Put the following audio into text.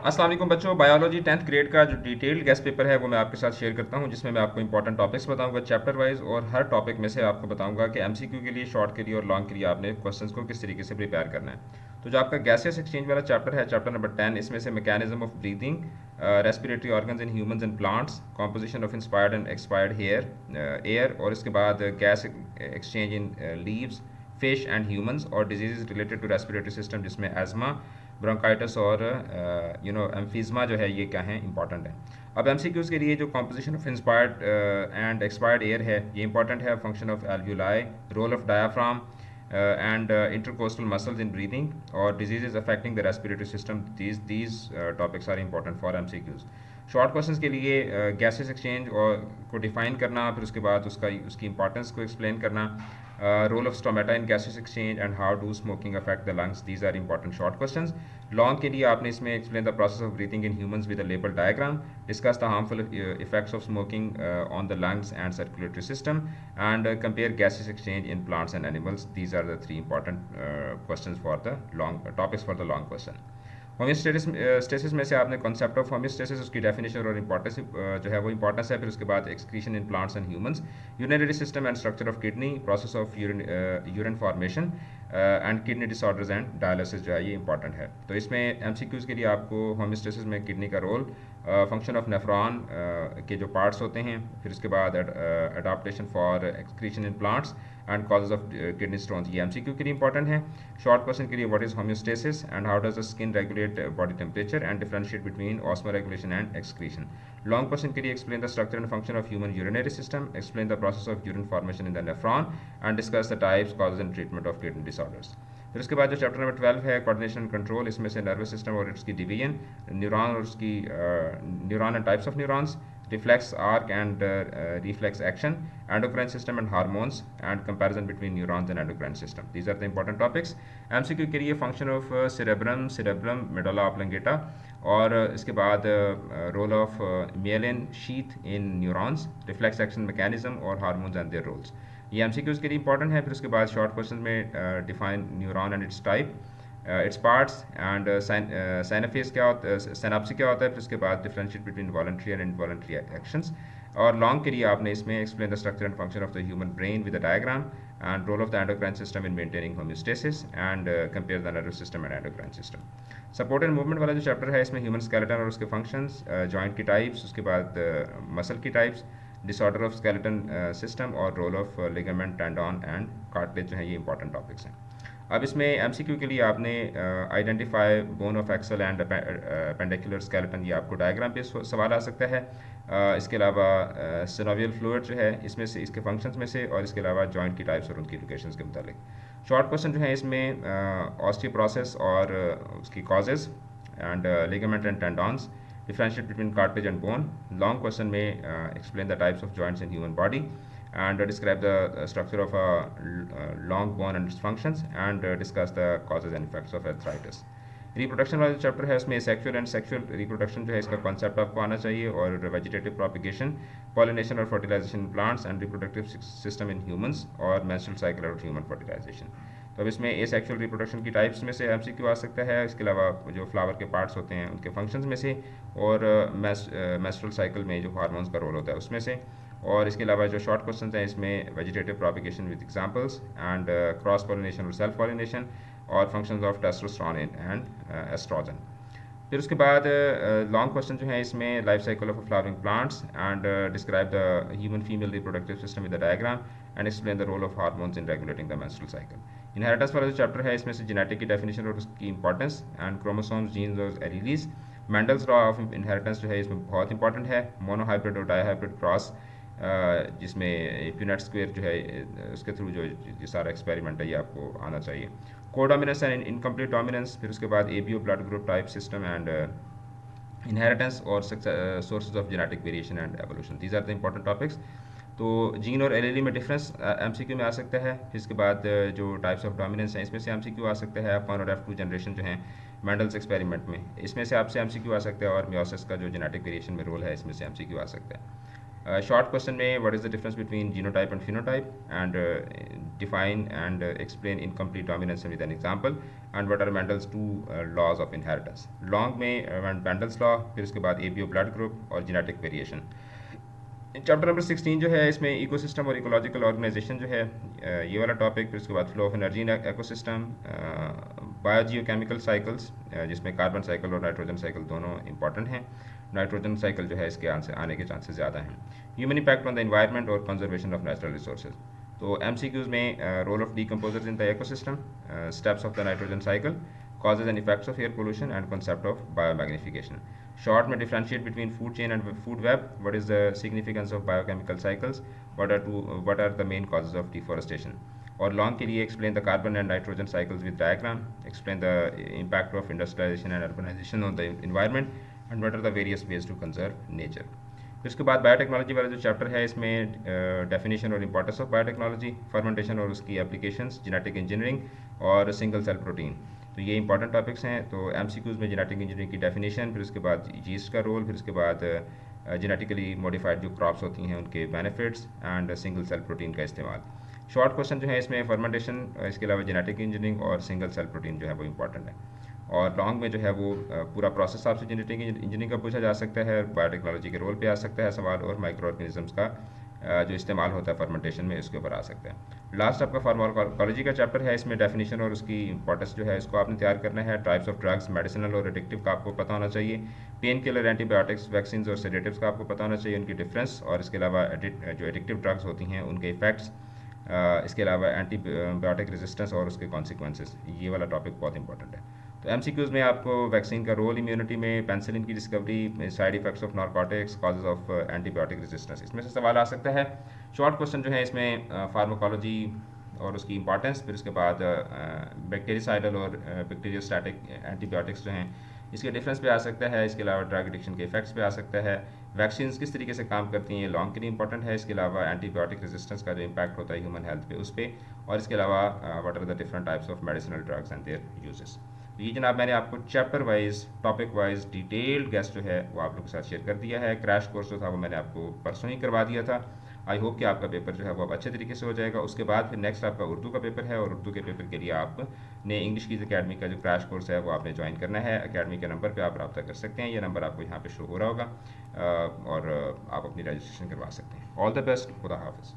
अस्सलाम वालेकुम बच्चों, बायोलॉजी 10th ग्रेड का जो डिटेल्ड गेस्ट पेपर है वो मैं आपके साथ शेयर करता हूं, जिसमें मैं आपको इंपॉर्टेंट टॉपिक्स बताऊंगा चैप्टर वाइज, और हर टॉपिक में से आपको बताऊंगा कि एमसीक्यू के लिए, शॉर्ट के लिए और लॉन्ग के लिए आपने क्वेश्चंस को किस तरीके से प्रिपेयर करना है। तो जो आपका गैसेस एक्सचेंज वाला चैप्टर है, चैप्टर नंबर 10, इसमें से mechanism of breathing, respiratory organs in humans and plants, composition of inspired and expired air, और इसके बाद gas exchange in leaves, fish and humans, और disease related to respiratory system जिसमें asthma, bronchitis और emphysema जो है, ये क्या है, इंपॉर्टेंट है। अब एमसीक्यूज़ के लिए जो composition of inspired and expired air है, ये इंपॉर्टेंट है। Function of alveoli, role of diaphragm and intercostal muscles in breathing, और diseases affecting the respiratory system, these topics are important for MCQs. Short questions के लिए gases exchange और को define करना, फिर उसके बाद उसकी इंपॉर्टेंस को एक्सप्लेन करना, role of stomata in gases exchange and how do smoking affect the lungs, these are important short questions. Long के लिए आपने इसमें explain the process of breathing in humans with a label diagram, discuss the harmful effects of smoking on the lungs and circulatory system, and compare gases exchange in plants and animals. These are the three important questions for the long topics for the long question. Homeostasis में से आपने concept of homeostasis, उसकी definition और importance जो है वो importance है। फिर उसके बाद excretion in plants and humans, urinary system and structure of kidney, process of urine formation and kidney disorders and dialysis जो है, ये इंपॉर्टेंट है। तो इसमें एमसीक्यूज़ के लिए आपको होम्योस्टेसिस में किडनी का रोल, फंक्शन ऑफ नेफ्रॉन के जो पार्ट्स होते हैं, फिर उसके बाद adaptation for excretion in plants and causes of kidney stones, ये एमसीक्यू के लिए इंपॉर्टेंट है। शॉर्ट क्वेश्चन के लिए what is homeostasis and how does the skin regulate body temperature and differentiate between osmo regulation and excretion. Long question के लिए explain the structure and function of human urinary system, explain the process of urine formation in the nephron and discuss the types, causes and treatment of kidney disorders. फिर उसके बाद जो chapter number 12 है, coordination and control, इसमें से nervous system और इसकी division, neuron और उसकी neuron and types of neurons, reflex arc and reflex action, endocrine system and hormones, and comparison between neurons and endocrine system. These are the important topics. MCQ के लिए function of cerebrum, medulla oblongata, और इसके बाद role of myelin sheath in neurons, reflex action mechanism और hormones and their roles. ये MCQs के लिए important है। फिर उसके बाद short questions में define neuron and its type, its parts and synapse क्या होता है, साइनाप्सी क्या होता है, फिर उसके बाद differentiate between voluntary and involuntary actions. और लॉन्ग के लिए आपने इसमें explain the structure and function of the human brain with the diagram, and role of the endocrine system in maintaining homeostasis, and compare the nervous system and endocrine system. Support and movement वाला जो chapter है, इसमें human skeleton और उसके functions, joint की types, उसके बाद muscle की types, disorder of skeleton system, और role of ligament, tendon and cartilage जो है, ये इंपॉर्टेंट टॉपिक्स हैं। अब इसमें एमसीक्यू के लिए आपने identify bone of axial and appendicular skeleton, ये आपको डायग्राम पे सवाल आ सकता है। इसके अलावा सिनोवियल फ्लूइड जो है, इसमें से इसके फंक्शंस में से, और इसके अलावा जॉइंट की टाइप्स और उनकी लोकेशंस के मुतालिक। शॉर्ट क्वेश्चन जो है इसमें ऑस्टियोप्रोसेस और उसकी causes and ligament and tendons, differentiate between cartilage and bone. Long question may explain the types of joints in human body, and describe the structure of a long bone and its functions, and discuss the causes and effects of arthritis. Reproduction वाला जो chapter है, उसमें sexual and sexual reproduction जो है, इसका concept आपको आना चाहिए, और वेजिटेटिव प्रोपिगेशन, पॉलिनेशन और fertilisation plants and reproductive system in humans, और मेंस्ट्रुअल साइकिल और ह्यूमन फर्टिलाइजेशन। तो अब इसमें एसेक्सुअल रिप्रोडक्शन की टाइप्स में से एमसीक्यू आ सकता है। इसके अलावा जो फ्लावर के पार्ट्स होते हैं उनके फंक्शंस में से, और मेंस्ट्रुअल साइकिल में जो हार्मोन्स का रोल होता है उसमें से। और इसके अलावा जो शॉर्ट क्वेश्चन हैं, इसमें vegetative propagation with examples, and cross pollination और सेल्फ पॉलिनेशन, और functions of testosterone and oestrogen. फिर उसके बाद लॉन्ग क्वेश्चन जो है, इसमें life cycle of flowering plants, and describe the human female reproductive system with the diagram, and explain the role of hormones in regulating the menstrual cycle. Inheritance वाला जो chapter है, इसमें से जेनेटिक की definition और उसकी इंपॉर्टेंस, एंड क्रोमोसोम्स, जीन्स और एलीलीज। Mendel's law of inheritance जो है, इसमें बहुत इंपॉर्टेंट है। मोनोहाइब्रिड और डाईहाइब्रिड क्रॉस, जिसमें प्यूनेट स्क्वायर जो है, उसके थ्रू जो सारा एक्सपेरिमेंट है, ये आपको आना चाहिए। कोडोमिनेंस एंड इनकम्प्लीट डोमिनेंस, फिर उसके बाद ABO blood group type system and inheritance, और sources of genetic variation and evolution, these are the important topics. तो जीन और एलएलई में डिफरेंस एमसीक्यू में आ सकता है। फिर इसके बाद जो टाइप्स ऑफ डोमिनेंस हैं, इसमें से एमसीक्यू आ सकता है। F1 और F2 जनरेशन जो हैं मेंडल्स एक्सपेरिमेंट में, इसमें से आपसे एमसीक्यू आ सकता है। और मियोसिस का जो जेनेटिक वेरिएशन में रोल है, इसमें से एमसीक्यू आ सकता है। शॉर्ट क्वेश्चन में what is the difference between genotype and phenotype, and define and explain incomplete dominance with an example, and what are Mendel's two laws of inheritance. Long में Mendel's law, फिर उसके बाद ABO blood group और genetic variation. Chapter number 16 जो है इसमें ecosystem और ecological organisation जो है ये वाला टॉपिक, फिर उसके बाद flow of energy in ecosystem, biogeochemical cycles जिसमें कार्बन साइकिल और नाइट्रोजन साइकिल दोनों इंपॉर्टेंट हैं. नाइट्रोजन साइकिल जो है इसके आने के चांसेस ज़्यादा हैं. Human impact on the environment और कंजर्वेशन ऑफ नेचुरल रिसोर्सेज. तो MCQs में role of decomposers in the ecosystem, steps of the nitrogen cycle, causes and effects of air pollution, and concept of biomagnification. Short may differentiate between food chain and food web. What is the significance of biochemical cycles? What are the main causes of deforestation? और long के लिए explain the carbon and nitrogen cycles with diagram, explain the impact of industrialization and urbanization on the environment, and what are the various ways to conserve nature. फिर उसके बाद biotechnology वाला जो chapter है इसमें डेफिनेशन और इंपॉर्टेंस ऑफ बायोटेक्नोलॉजी, फर्मेंटेशन और उसकी एप्लीकेशंस, जेनेटिक इंजीनियरिंग और सिंगल सेल प्रोटीन. तो ये इंपॉर्टेंट टॉपिक्स हैं. तो MCQs में जेनेटिक इंजीनियरिंग की डेफिनेशन, फिर उसके बाद यीस्ट का रोल, फिर उसके बाद जेनेटिकली मॉडिफाइड जो क्रॉप्स होती हैं उनके benefits and single cell protein का इस्तेमाल. शॉर्ट क्वेश्चन जो है इसमें फर्मेंटेशन, इसके अलावा जेनेटिक इंजीनियरिंग और सिंगल सेल प्रोटीन जो है वो इंपॉर्टेंट है. और लॉन्ग में जो है वो पूरा प्रोसेस आपसे जेनेटिक इंजीनियरिंग का पूछा जा सकता है, बायोटेक्नोलॉजी के रोल पे आ सकता है सवाल, और माइक्रो ऑर्गेनिजम्स का जो इस्तेमाल होता है फर्मेंटेशन में इसके ऊपर आ सकता है. लास्ट आपका फार्माकोलॉजी का चैप्टर है. इसमें डेफिनेशन और उसकी इंपॉर्टेंस जो है इसको आपने तैयार करना है. टाइप्स ऑफ ड्रग्स, मेडिसिनल और एडिक्टिव का आपको पता होना चाहिए. पेन किलर, एंटीबायोटिक्स, वैक्सीन और सेडेटिव्स का आपको पता होना चाहिए, उनकी डिफरेंस, और इसके अलावा जो एडिक्टिव ड्रग्स होती हैं उनके इफेक्ट्स, इसके अलावा एंटीबायोटिक रेजिस्टेंस और उसके कॉन्सिक्वेंसेस. ये वाला टॉपिक बहुत इंपॉर्टेंट है. तो MCQs में आपको वैक्सीन का रोल इम्यूनिटी में, पेंसिलिन की discovery, side effects of narcotics, causes of antibiotic resistance, इसमें से सवाल आ सकता है. शॉर्ट क्वेश्चन जो है इसमें फार्माकोलॉजी और उसकी इंपॉर्टेंस, फिर उसके बाद बैक्टीरियासाइडल और बैक्टीरियोस्टैटिक एंटीबायोटिक्स जो हैं इसके डिफरेंस पे आ सकता है. इसके अलावा ड्रग एडिक्शन के इफेक्ट्स पे आ सकता है. वैक्सीन किस तरीके से काम करती हैं ये लॉन्ग के लिए इंपॉर्टेंट है. इसके अलावा एंटीबायोटिक रेजिस्टेंस का जो इम्पैक्ट होता है ह्यूमन हेल्थ पे उस पर, और इसके अलावा what are the different types of medicinal drugs and their uses. तो ये जनाब मैंने आपको chapter wise, topic wise detailed guess जो है वो आप लोगों के साथ शेयर कर दिया है. क्रैश कोर्स जो था वो मैंने आपको परसों ही करवा दिया था. आई होप कि आपका पेपर जो है वो अब अच्छे तरीके से हो जाएगा. उसके बाद फिर नेक्स्ट आपका उर्दू का पेपर है, और उर्दू के पेपर के लिए आपने इंग्लिश कीज अकेडमी का जो क्रैश कोर्स है वो आपने ज्वाइन करना है. अकेडमी के नंबर पे आप रब्ता कर सकते हैं, ये नंबर आपको यहाँ पे शो हो रहा होगा, और आप अपनी रजिस्ट्रेशन करवा सकते हैं. All the best. खुदा हाफिज़.